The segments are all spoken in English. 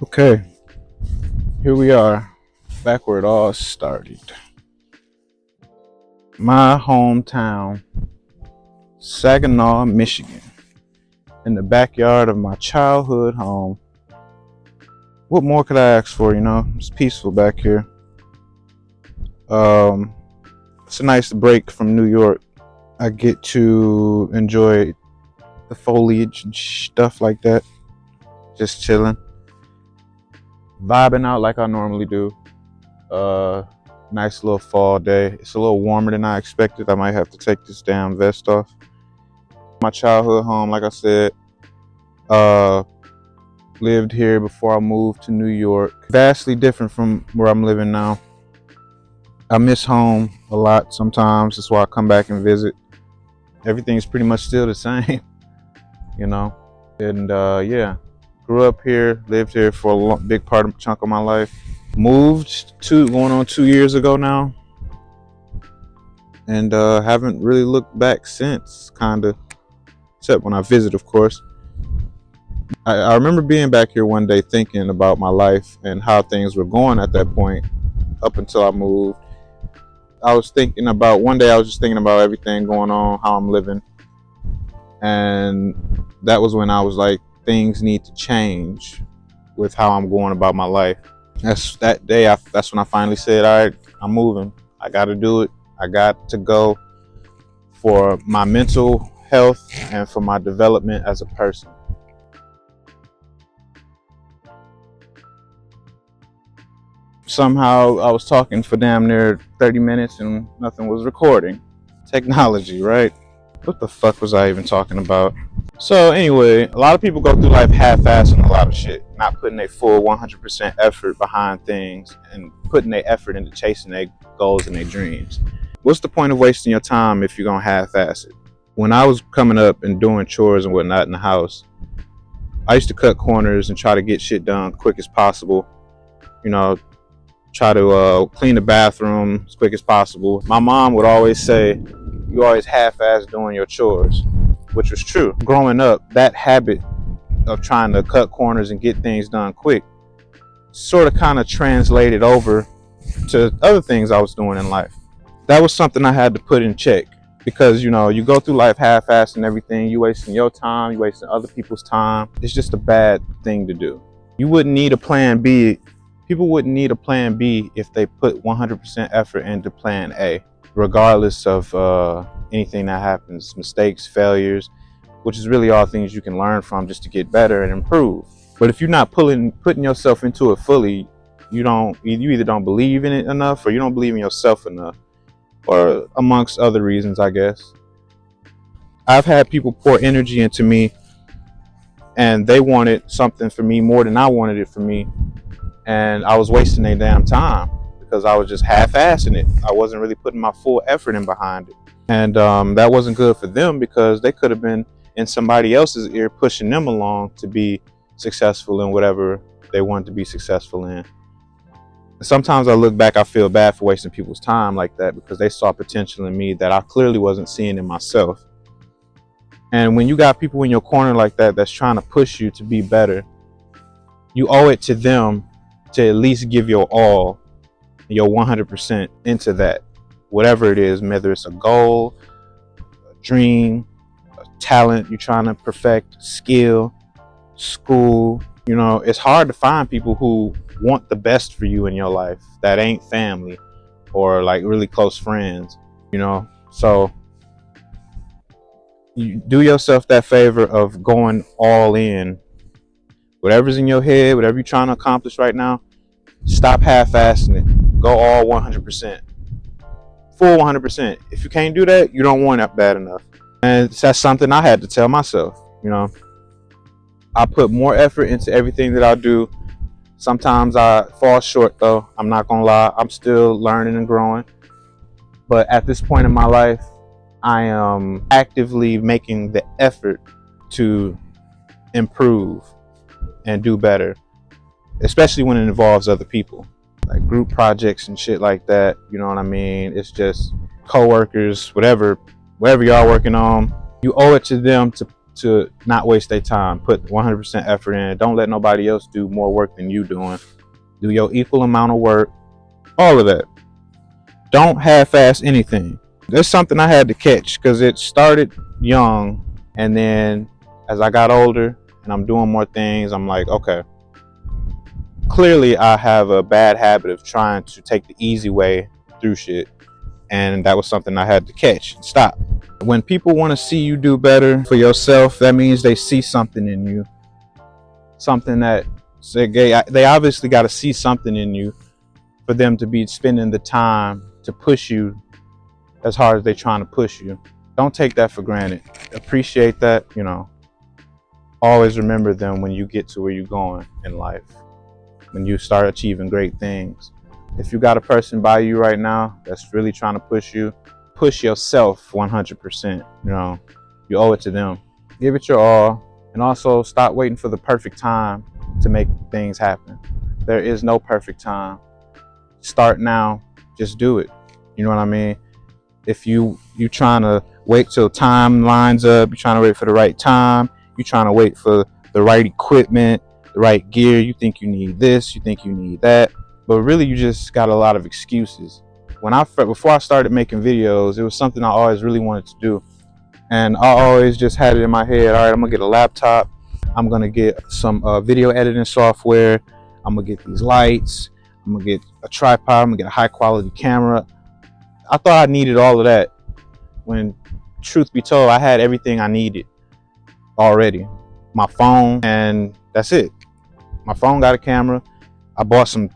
Okay, here we are, back where it all started. My hometown, Saginaw, Michigan, in the backyard of my childhood home. What more could I ask for, It's peaceful back here. Um, it's a nice break from New York. I get to enjoy the foliage and stuff like that. Just chilling, vibing out like I normally do. Uh, Nice little fall day. It's a little warmer than I expected. I might have to take this damn vest off. My childhood home, like I said, uh, lived here before I moved to New York. Vastly different from where I'm living now. I miss home a lot sometimes. That's why I come back and visit. Everything's pretty much still the same, you know. And yeah, grew up here, lived here for a big chunk of my life. Moved going on 2 years ago now, and haven't really looked back since, kinda, except when I visit, of course. I remember being back here one day thinking about my life and how things were going at that point up until I moved. One day I was just thinking about everything going on, how I'm living, and that was when I was like, things need to change with how I'm going about my life. That's when I finally said, all right, I'm moving. I got to do it. I got to go for my mental health and for my development as a person. Somehow I was talking for damn near 30 minutes and nothing was recording. Technology, right? What the fuck was I even talking about? So anyway, a lot of people go through life half-assing a lot of shit, not putting their full 100% effort behind things and putting their effort into chasing their goals and their dreams. What's the point of wasting your time if you're gonna half-ass it? When I was coming up and doing chores and whatnot in the house, I used to cut corners and try to get shit done quick as possible. Try to clean the bathroom as quick as possible. My mom would always say, you always half-ass doing your chores, which was true. Growing up, that habit of trying to cut corners and get things done quick sort of kind of translated over to other things I was doing in life. That was something I had to put in check, because you go through life half-assed and everything. You wasting your time, you wasting other people's time. It's just a bad thing to do. You wouldn't need a plan B. People wouldn't need a plan B if they put 100% effort into plan A, regardless of anything that happens, mistakes, failures, which is really all things you can learn from just to get better and improve. But if you're not putting yourself into it fully, you either don't believe in it enough, or you don't believe in yourself enough, or amongst other reasons, I guess. I've had people pour energy into me and they wanted something for me more than I wanted it for me, and I was wasting their damn time because I was just half-assing it. I wasn't really putting my full effort in behind it. And that wasn't good for them, because they could have been in somebody else's ear pushing them along to be successful in whatever they wanted to be successful in. Sometimes I look back, I feel bad for wasting people's time like that, because they saw potential in me that I clearly wasn't seeing in myself. And when you got people in your corner like that that's trying to push you to be better, you owe it to them to at least give your all, your 100% into that, whatever it is, whether it's a goal, a dream, a talent you're trying to perfect, skill, school. It's hard to find people who want the best for you in your life that ain't family or like really close friends, so you do yourself that favor of going all in. Whatever's in your head, whatever you're trying to accomplish right now, stop half-assing it. Go all 100%. Full 100%. If you can't do that, you don't want it bad enough. And that's something I had to tell myself. I put more effort into everything that I do. Sometimes I fall short, though. I'm not going to lie. I'm still learning and growing. But at this point in my life, I am actively making the effort to improve and do better, especially when it involves other people, like group projects and shit like that. You know what I mean? It's just coworkers, whatever y'all working on. You owe it to them to to not waste their time. Put 100% effort in. Don't let nobody else do more work than you doing. Do your equal amount of work. All of that. Don't half-ass anything. There's something I had to catch because it started young, and then as I got older and I'm doing more things, I'm like, okay, clearly I have a bad habit of trying to take the easy way through shit, and that was something I had to catch and stop. When people want to see you do better for yourself, that means they see something in you, something that they obviously got to see something in you for them to be spending the time to push you as hard as they're trying to push you. Don't take that for granted. Appreciate that, you know. Always remember them when you get to where you're going in life, when you start achieving great things. If you got a person by you right now that's really trying to push you, push yourself 100%. You know, you owe it to them. Give it your all, and also stop waiting for the perfect time to make things happen. There is no perfect time. Start now. Just do it. You know what I mean? If you trying to wait till time lines up, you're trying to wait for the right time, you're trying to wait for the right equipment, the right gear, you think you need this, you think you need that, but really you just got a lot of excuses. Before I started making videos, it was something I always really wanted to do, and I always just had it in my head, all right, I'm gonna get a laptop, I'm gonna get some video editing software, I'm gonna get these lights, I'm gonna get a tripod, I'm gonna get a high quality camera. I thought I needed all of that, when truth be told, I had everything I needed already. My phone, and that's it. My phone got a camera. I bought some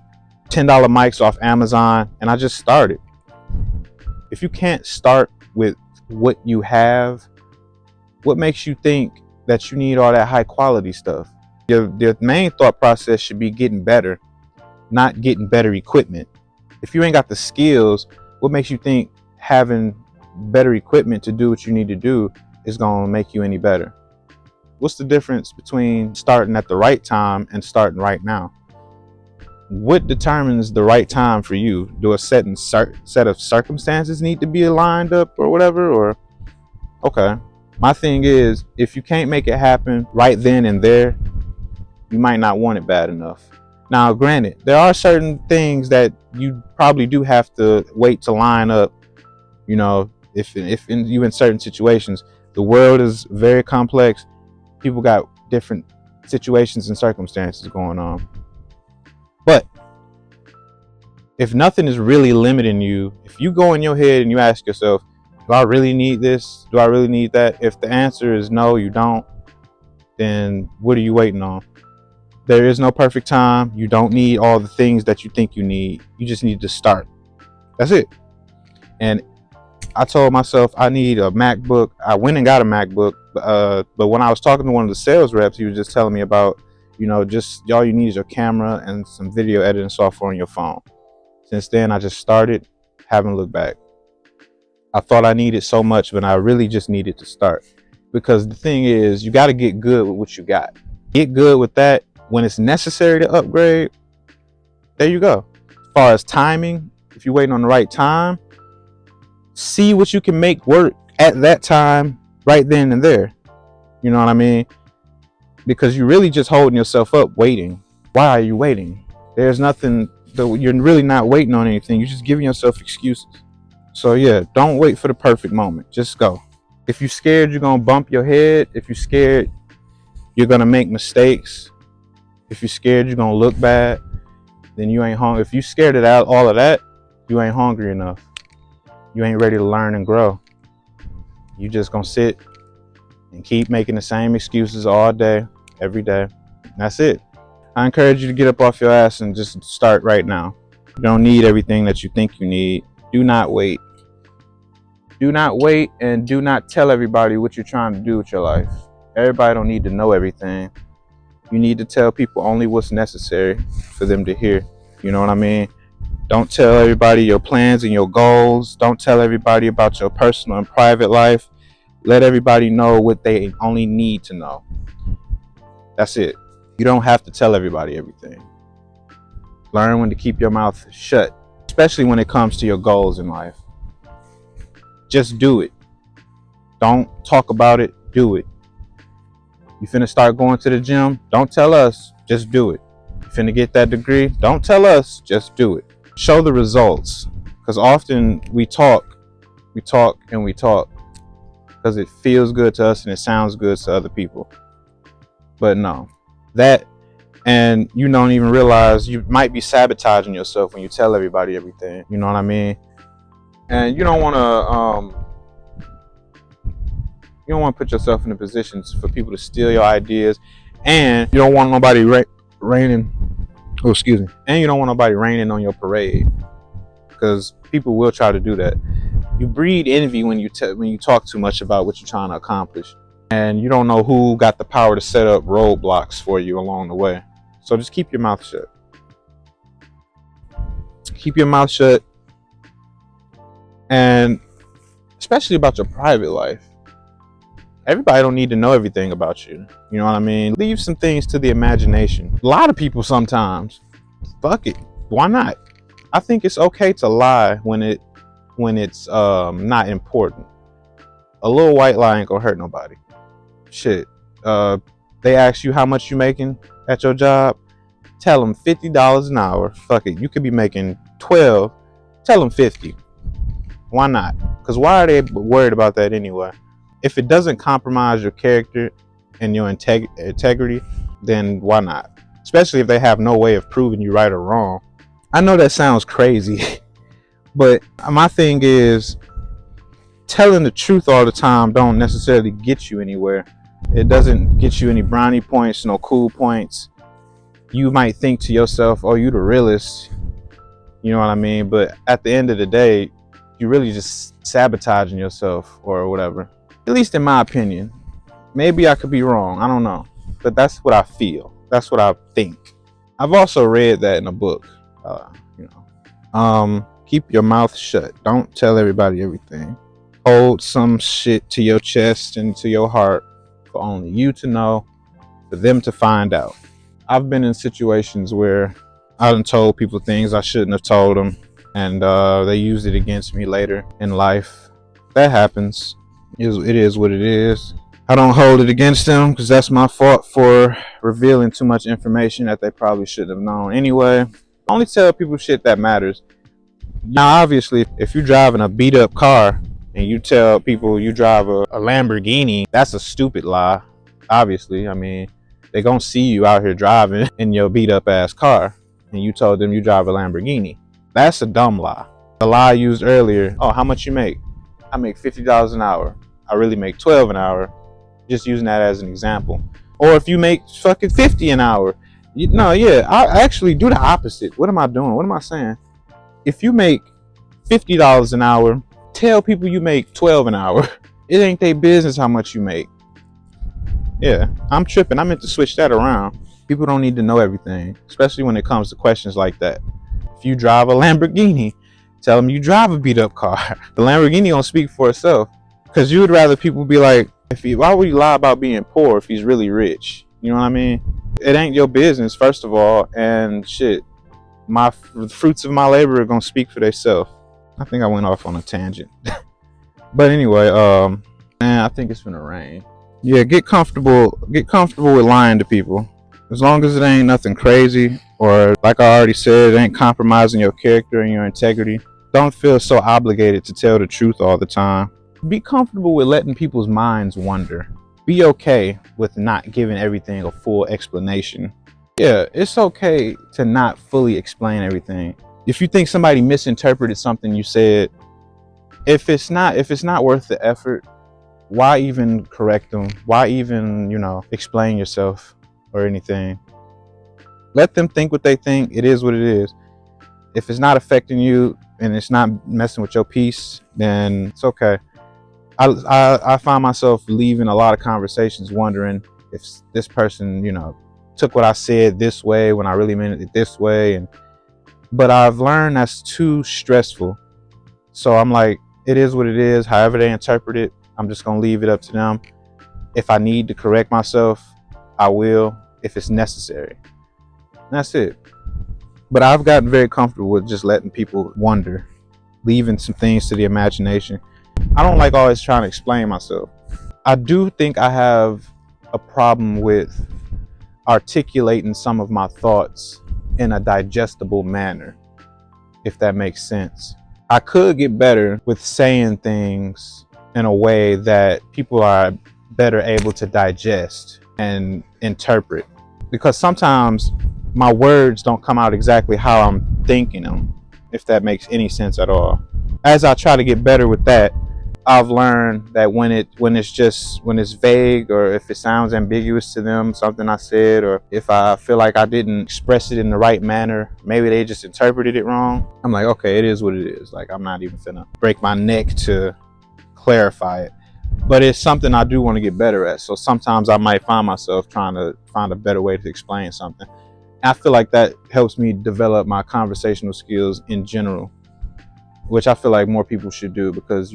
$10 mics off Amazon, and I just started. If you can't start with what you have, what makes you think that you need all that high quality stuff? Your main thought process should be getting better, not getting better equipment. If you ain't got the skills, what makes you think having better equipment to do what you need to do is going to make you any better? What's the difference between starting at the right time and starting right now? What determines the right time for you? Do a set of circumstances need to be lined up or whatever? Or, okay, my thing is, if you can't make it happen right then and there, you might not want it bad enough. Now, granted, there are certain things that you probably do have to wait to line up. You know, if you in certain situations, the world is very complex. People got different situations and circumstances going on. But if nothing is really limiting you, if you go in your head and you ask yourself, do I really need this? Do I really need that? If the answer is no, you don't, then what are you waiting on? There is no perfect time. You don't need all the things that you think you need. You just need to start. That's it. And I told myself I need a MacBook. I went and got a MacBook. But when I was talking to one of the sales reps, he was just telling me about, you know, just all you need is your camera and some video editing software on your phone. Since then, I just started, haven't looked back. I thought I needed so much, but I really just needed to start. Because the thing is, you got to get good with what you got. Get good with that. When it's necessary to upgrade, there you go. As far as timing, if you're waiting on the right time, see what you can make work at that time, right then and there. You know what I mean? Because you're really just holding yourself up waiting. Why are you waiting? There's nothing, you're really not waiting on anything. You're just giving yourself excuses. So yeah, don't wait for the perfect moment. Just go. If you're scared, you're going to bump your head. If you're scared, you're going to make mistakes. If you're scared, you're going to look bad. Then you ain't hungry. If you're scared of that, all of that, you ain't hungry enough. You ain't ready to learn and grow. You just going to sit and keep making the same excuses all day, every day. That's it. I encourage you to get up off your ass and just start right now. You don't need everything that you think you need. Do not wait. Do not wait, and do not tell everybody what you're trying to do with your life. Everybody don't need to know everything. You need to tell people only what's necessary for them to hear. You know what I mean? Don't tell everybody your plans and your goals. Don't tell everybody about your personal and private life. Let everybody know what they only need to know. That's it. You don't have to tell everybody everything. Learn when to keep your mouth shut, especially when it comes to your goals in life. Just do it. Don't talk about it, do it. You finna start going to the gym? Don't tell us, just do it. You finna get that degree? Don't tell us, just do it. Show the results. Because often we talk and we talk because it feels good to us and it sounds good to other people. But no, that, and you don't even realize you might be sabotaging yourself when you tell everybody everything. You know what I mean? And you don't want to put yourself in a position for people to steal your ideas, and you don't want nobody raining. Oh, excuse me. And you don't want nobody raining on your parade, because people will try to do that. You breed envy when you talk too much about what you're trying to accomplish, and you don't know who got the power to set up roadblocks for you along the way. So just keep your mouth shut. Keep your mouth shut, and especially about your private life. Everybody don't need to know everything about you. You know what I mean? Leave some things to the imagination. A lot of people sometimes, fuck it, why not? I think it's okay to lie when it's not important. A little white lie ain't gonna hurt nobody. Shit. They ask you how much you making at your job. Tell them $50 an hour. Fuck it. You could be making 12. Tell them 50. Why not? Because why are they worried about that anyway? If it doesn't compromise your character and your integrity, then why not? Especially if they have no way of proving you right or wrong. I know that sounds crazy, but my thing is, telling the truth all the time don't necessarily get you anywhere. It doesn't get you any brownie points, no cool points. You might think to yourself, oh, you the realest. You know what I mean? But at the end of the day, you're really just sabotaging yourself or whatever. At least in my opinion. Maybe I could be wrong. I don't know. But that's what I feel. That's what I think. I've also read that in a book. Keep your mouth shut. Don't tell everybody everything. Hold some shit to your chest and to your heart for only you to know, for them to find out. I've been in situations where I done told people things I shouldn't have told them, and they used it against me later in life. That happens. It is what it is. I don't hold it against them because that's my fault for revealing too much information that they probably shouldn't have known anyway. I only tell people shit that matters. Now, obviously, if you're driving a beat up car and you tell people you drive a Lamborghini, that's a stupid lie. Obviously, I mean, they're going to see you out here driving in your beat up ass car and you told them you drive a Lamborghini. That's a dumb lie. The lie I used earlier, oh, how much you make? I make $50 an hour. I really make 12 an hour. Just using that as an example. Or if you make fucking 50 an hour. I actually do the opposite. What am I doing? What am I saying? If you make $50 an hour, tell people you make 12 an hour. It ain't their business how much you make. Yeah, I'm tripping. I meant to switch that around. People don't need to know everything, especially when it comes to questions like that. If you drive a Lamborghini, tell them you drive a beat up car. The Lamborghini don't speak for itself. Because you would rather people be like, why would you lie about being poor if he's really rich? You know what I mean? It ain't your business, first of all. And shit, the fruits of my labor are going to speak for themselves. I think I went off on a tangent. But anyway, I think it's going to rain. Yeah, get comfortable with lying to people. As long as it ain't nothing crazy, or like I already said, it ain't compromising your character and your integrity. Don't feel so obligated to tell the truth all the time. Be comfortable with letting people's minds wander. Be okay with not giving everything a full explanation. Yeah, it's okay to not fully explain everything. If you think somebody misinterpreted something you said, if it's not worth the effort, why even correct them? Why even, explain yourself or anything? Let them think what they think. It is what it is. If it's not affecting you and it's not messing with your peace, then it's okay. I find myself leaving a lot of conversations wondering if this person, took what I said this way when I really meant it this way. But I've learned that's too stressful. So I'm like, it is what it is. However they interpret it, I'm just going to leave it up to them. If I need to correct myself, I will, if it's necessary. That's it. But I've gotten very comfortable with just letting people wonder, leaving some things to the imagination. I don't like always trying to explain myself. I do think I have a problem with articulating some of my thoughts in a digestible manner, if that makes sense. I could get better with saying things in a way that people are better able to digest and interpret, because sometimes my words don't come out exactly how I'm thinking them, if that makes any sense at all. As I try to get better with that, I've learned that when it's vague, or if it sounds ambiguous to them, something I said, or if I feel like I didn't express it in the right manner, maybe they just interpreted it wrong, I'm like, okay, it is what it is. Like, I'm not even finna break my neck to clarify it. But it's something I do want to get better at. So sometimes I might find myself trying to find a better way to explain something. I feel like that helps me develop my conversational skills in general, which I feel like more people should do, because,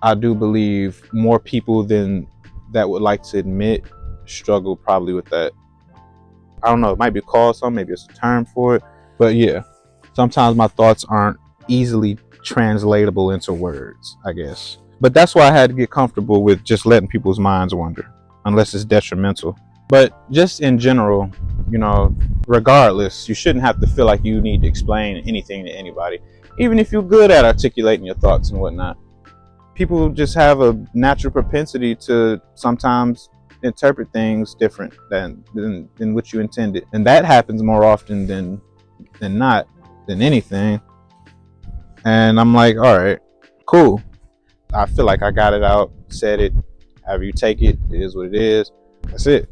I do believe more people than that would like to admit struggle probably with that. I don't know, it might be called something, maybe it's a term for it. But yeah, sometimes my thoughts aren't easily translatable into words, I guess. But that's why I had to get comfortable with just letting people's minds wander, unless it's detrimental. But just in general, regardless, you shouldn't have to feel like you need to explain anything to anybody, even if you're good at articulating your thoughts and whatnot. People just have a natural propensity to sometimes interpret things different than what you intended, and that happens more often than anything. And I'm like, all right, cool. I feel like I got it out, said it. However you take it, it is what it is. That's it.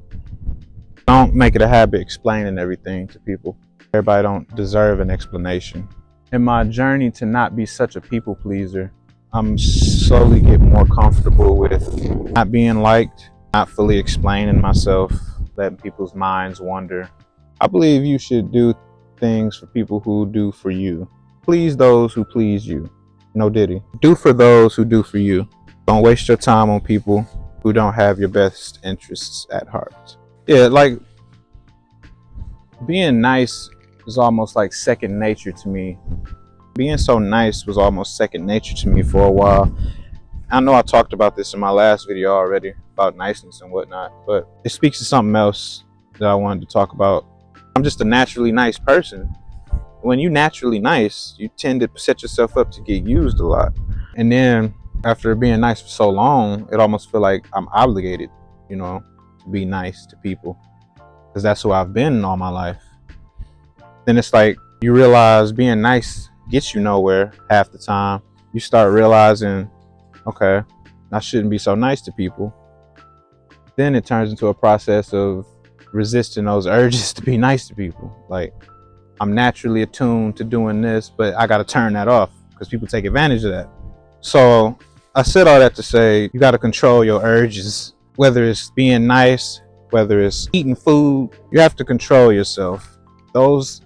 Don't make it a habit explaining everything to people. Everybody don't deserve an explanation. In my journey to not be such a people pleaser, I'm slowly getting more comfortable with not being liked, not fully explaining myself, letting people's minds wander. I believe you should do things for people who do for you. Please those who please you. No Diddy. Do for those who do for you. Don't waste your time on people who don't have your best interests at heart. Yeah, like, being nice is almost like second nature to me. Being so nice was almost second nature to me for a while. I know I talked about this in my last video already, about niceness and whatnot, but it speaks to something else that I wanted to talk about. I'm just a naturally nice person. When you're naturally nice, you tend to set yourself up to get used a lot. And then after being nice for so long, it almost feels like I'm obligated, to be nice to people, because that's who I've been all my life. Then it's like you realize being nice gets you nowhere half the time. You start realizing, okay, I shouldn't be so nice to people. Then it turns into a process of resisting those urges to be nice to people. Like, I'm naturally attuned to doing this, but I got to turn that off because people take advantage of that. So I said all that to say, you got to control your urges, whether it's being nice, whether it's eating food. You have to control yourself. Those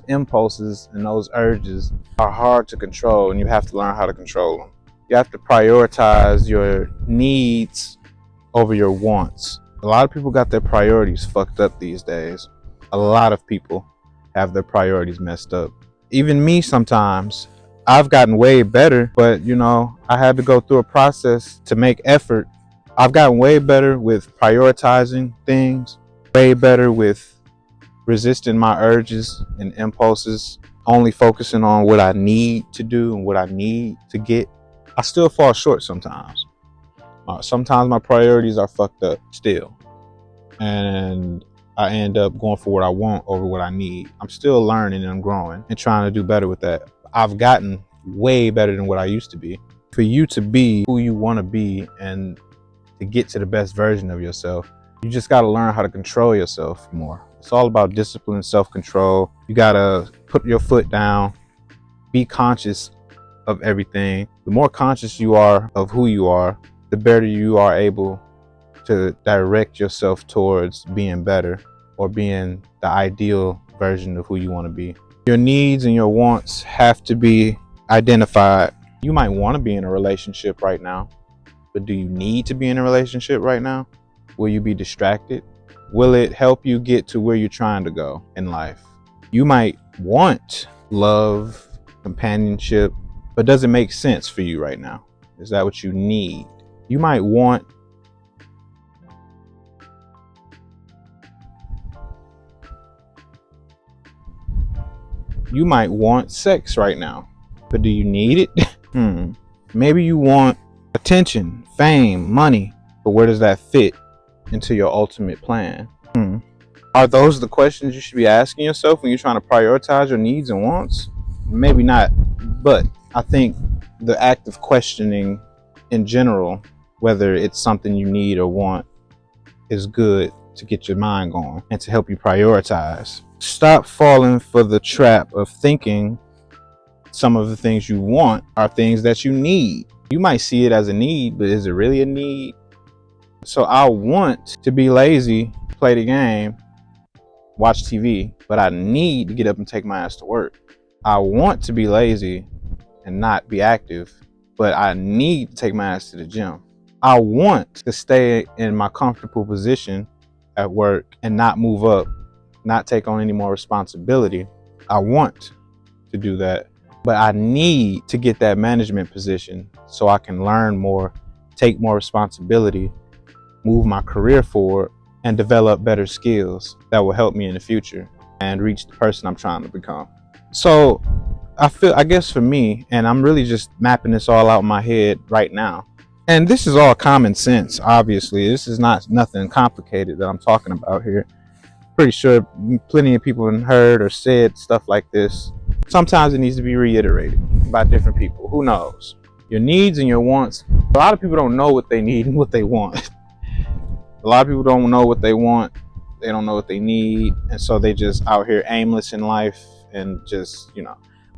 impulses and those urges are hard to control, and you have to learn how to control them. You have to prioritize your needs over your wants. A lot of people got their priorities fucked up these days. A lot of people have their priorities messed up. Even me sometimes. I've gotten way better, but I had to go through a process to make effort. I've gotten way better with prioritizing things, way better with resisting my urges and impulses, only focusing on what I need to do and what I need to get. I still fall short sometimes. Sometimes my priorities are fucked up still, and I end up going for what I want over what I need. I'm still learning and I'm growing and trying to do better with that. I've gotten way better than what I used to be. For you to be who you want to be and to get to the best version of yourself, you just got to learn how to control yourself more. It's all about discipline, self-control. You got to put your foot down, be conscious of everything. The more conscious you are of who you are, the better you are able to direct yourself towards being better, or being the ideal version of who you want to be. Your needs and your wants have to be identified. You might want to be in a relationship right now, but do you need to be in a relationship right now? Will you be distracted? Will it help you get to where you're trying to go in life? You might want love, companionship, but does it make sense for you right now? Is that what you need? You might want You might want sex right now, but do you need it? Maybe you want attention, fame, money, but where does that fit into your ultimate plan? Are those the questions you should be asking yourself when you're trying to prioritize your needs and wants? Maybe not, but I think the act of questioning in general, whether it's something you need or want, is good to get your mind going and to help you prioritize. Stop falling for the trap of thinking some of the things you want are things that you need. You might see it as a need, but is it really a need? So I want to be lazy, play the game, watch TV, but I need to get up and take my ass to work. I want to be lazy and not be active, but I need to take my ass to the gym. I want to stay in my comfortable position at work and not move up, not take on any more responsibility. I want to do that, but I need to get that management position so I can learn more, take more responsibility, move my career forward, and develop better skills that will help me in the future and reach the person I'm trying to become. So I guess for me, and I'm really just mapping this all out in my head right now, and this is all common sense, obviously. This is not nothing complicated that I'm talking about here. Pretty sure plenty of people have heard or said stuff like this. Sometimes it needs to be reiterated by different people. Who knows? Your needs and your wants. A lot of people don't know what they need and what they want. A lot of people don't know what they want. They don't know what they need. And so they just out here aimless in life and just,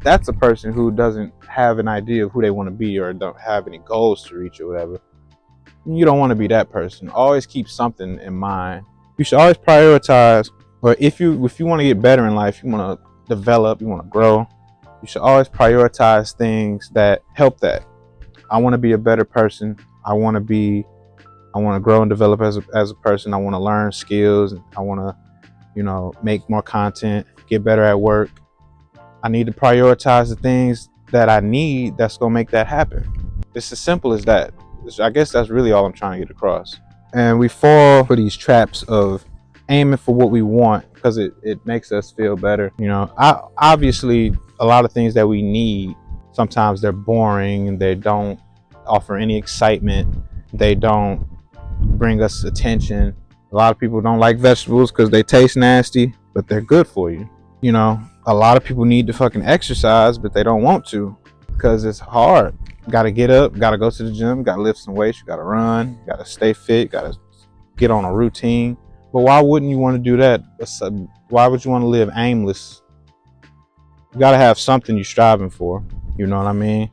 that's a person who doesn't have an idea of who they want to be or don't have any goals to reach or whatever. You don't want to be that person. Always keep something in mind. You should always prioritize, or if you want to get better in life, you want to develop, you want to grow, you should always prioritize things that help that. I want to be a better person. I want to grow and develop as a person. I want to learn skills. I want to, make more content, get better at work. I need to prioritize the things that I need that's going to make that happen. It's as simple as that. I guess that's really all I'm trying to get across. And we fall for these traps of aiming for what we want because it makes us feel better. Obviously, a lot of things that we need, sometimes they're boring and they don't offer any excitement. They don't bring us attention. A lot of people don't like vegetables because they taste nasty, but they're good for you. A lot of people need to fucking exercise, but they don't want to because it's hard. Got to get up, got to go to the gym, got to lift some weights, you got to run, got to stay fit, got to get on a routine. But why wouldn't you want to do that? Why would you want to live aimless? You got to have something you're striving for. You know what I mean?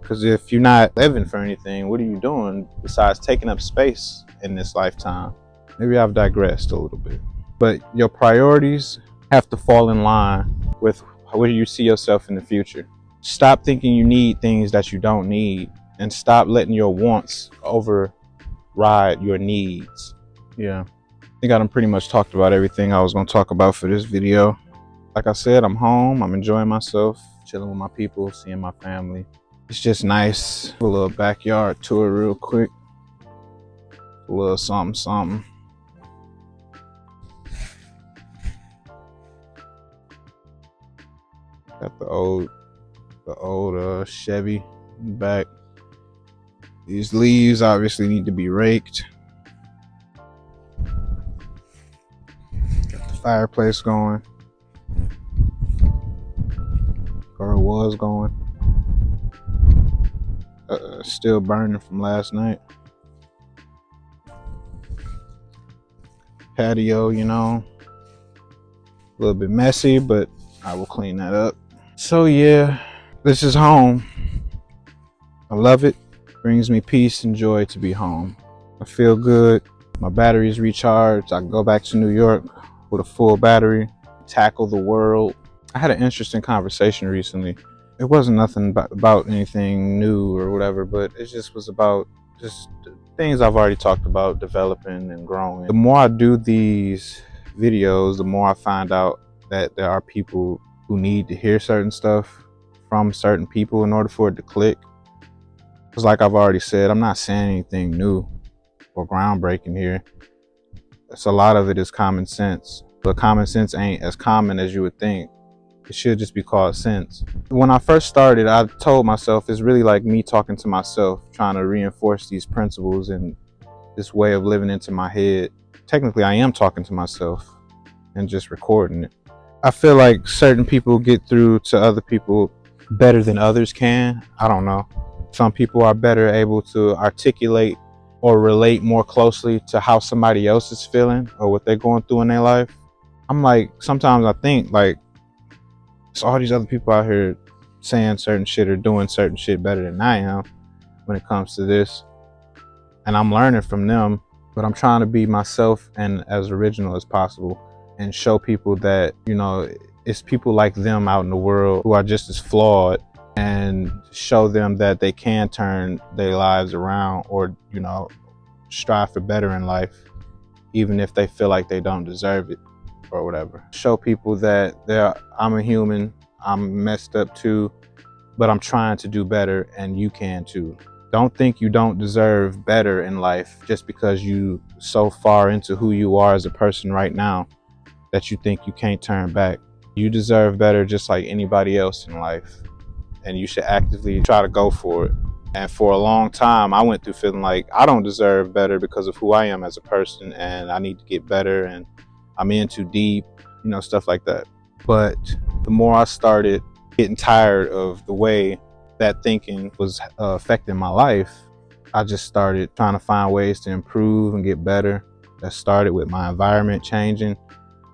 Because if you're not living for anything, what are you doing besides taking up space in this lifetime? Maybe I've digressed a little bit. But your priorities have to fall in line with where you see yourself in the future. Stop thinking you need things that you don't need, and stop letting your wants override your needs. Yeah, I think I done pretty much talked about everything I was going to talk about for this video. Like I said, I'm home. I'm enjoying myself, chilling with my people, seeing my family. It's just nice. A little backyard tour real quick. A little something. Got the old Chevy back. These leaves obviously need to be raked. Got the fireplace going, or it was going. Still burning from last night. Patio, a little bit messy, but I will clean that up. So yeah, this is home. I love it. Brings me peace and joy to be home. I feel good. My battery's recharged. I can go back to New York with a full battery, tackle the world. I had an interesting conversation recently. It wasn't nothing about anything new or whatever, but it just was about just things I've already talked about, developing and growing. The more I do these videos, the more I find out that there are people who need to hear certain stuff from certain people in order for it to click. Because like I've already said, I'm not saying anything new or groundbreaking here. It's a lot of it is common sense, but common sense ain't as common as you would think. It should just be called sense. When I first started, I told myself it's really like me talking to myself, trying to reinforce these principles and this way of living into my head. Technically, I am talking to myself and just recording it. I feel like certain people get through to other people better than others can. I don't know. Some people are better able to articulate or relate more closely to how somebody else is feeling or what they're going through in their life. I'm like, sometimes I think like, it's all these other people out here saying certain shit or doing certain shit better than I am when it comes to this. And I'm learning from them, but I'm trying to be myself and as original as possible and show people that, you know, it's people like them out in the world who are just as flawed, and show them that they can turn their lives around or, you know, strive for better in life, even if they feel like they don't deserve it or whatever. Show people that I'm a human, I'm messed up too, but I'm trying to do better and you can too. Don't think you don't deserve better in life just because you so far into who you are as a person right now that you think you can't turn back. You deserve better just like anybody else in life, and you should actively try to go for it. And for a long time, I went through feeling like I don't deserve better because of who I am as a person, and I need to get better, and I'm in too deep, you know, stuff like that. But the more I started getting tired of the way that thinking was affecting my life, I just started trying to find ways to improve and get better. That started with my environment changing,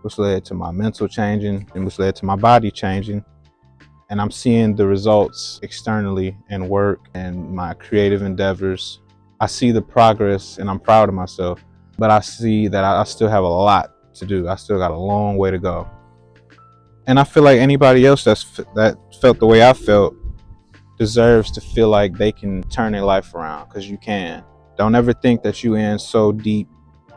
which led to my mental changing, and which led to my body changing. And I'm seeing the results externally in work and my creative endeavors. I see the progress and I'm proud of myself, but I see that I still have a lot to do. I still got a long way to go. And I feel like anybody else that felt the way I felt deserves to feel like they can turn their life around, because you can. Don't ever think that you in so deep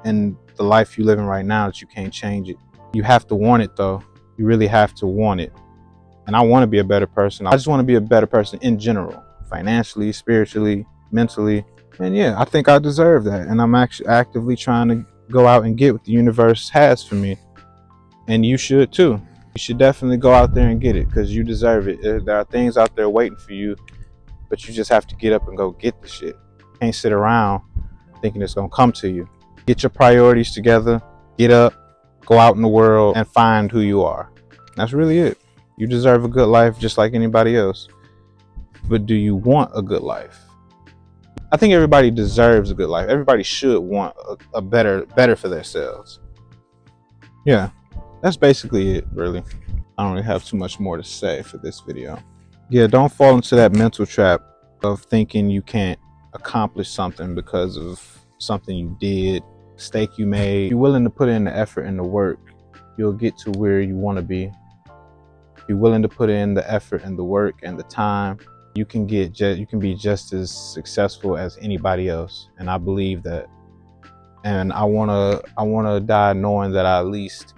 in the life you living right now that you can't change it. You have to want it though. You really have to want it. And I want to be a better person. I just want to be a better person in general, financially, spiritually, mentally. And yeah, I think I deserve that. And I'm actually actively trying to go out and get what the universe has for me. And you should too. You should definitely go out there and get it, because you deserve it. There are things out there waiting for you, but you just have to get up and go get the shit. You can't sit around thinking it's going to come to you. Get your priorities together, get up, go out in the world and find who you are. That's really it. You deserve a good life just like anybody else. But do you want a good life? I think everybody deserves a good life. Everybody should want a better for themselves. Yeah, that's basically it, really. I don't really have too much more to say for this video. Yeah, don't fall into that mental trap of thinking you can't accomplish something because of something you did, mistake you made. If you're willing to put in the effort and the work, you'll get to where you want to be. If you're willing to put in the effort and the work and the time, you can be just as successful as anybody else. And I believe that. And I wanna die knowing that I at least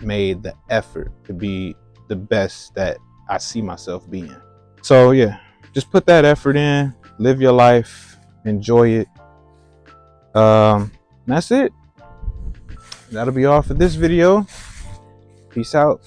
made the effort to be the best that I see myself being. So yeah, just put that effort in, live your life, enjoy it. That's it. That'll be all for this video. Peace out.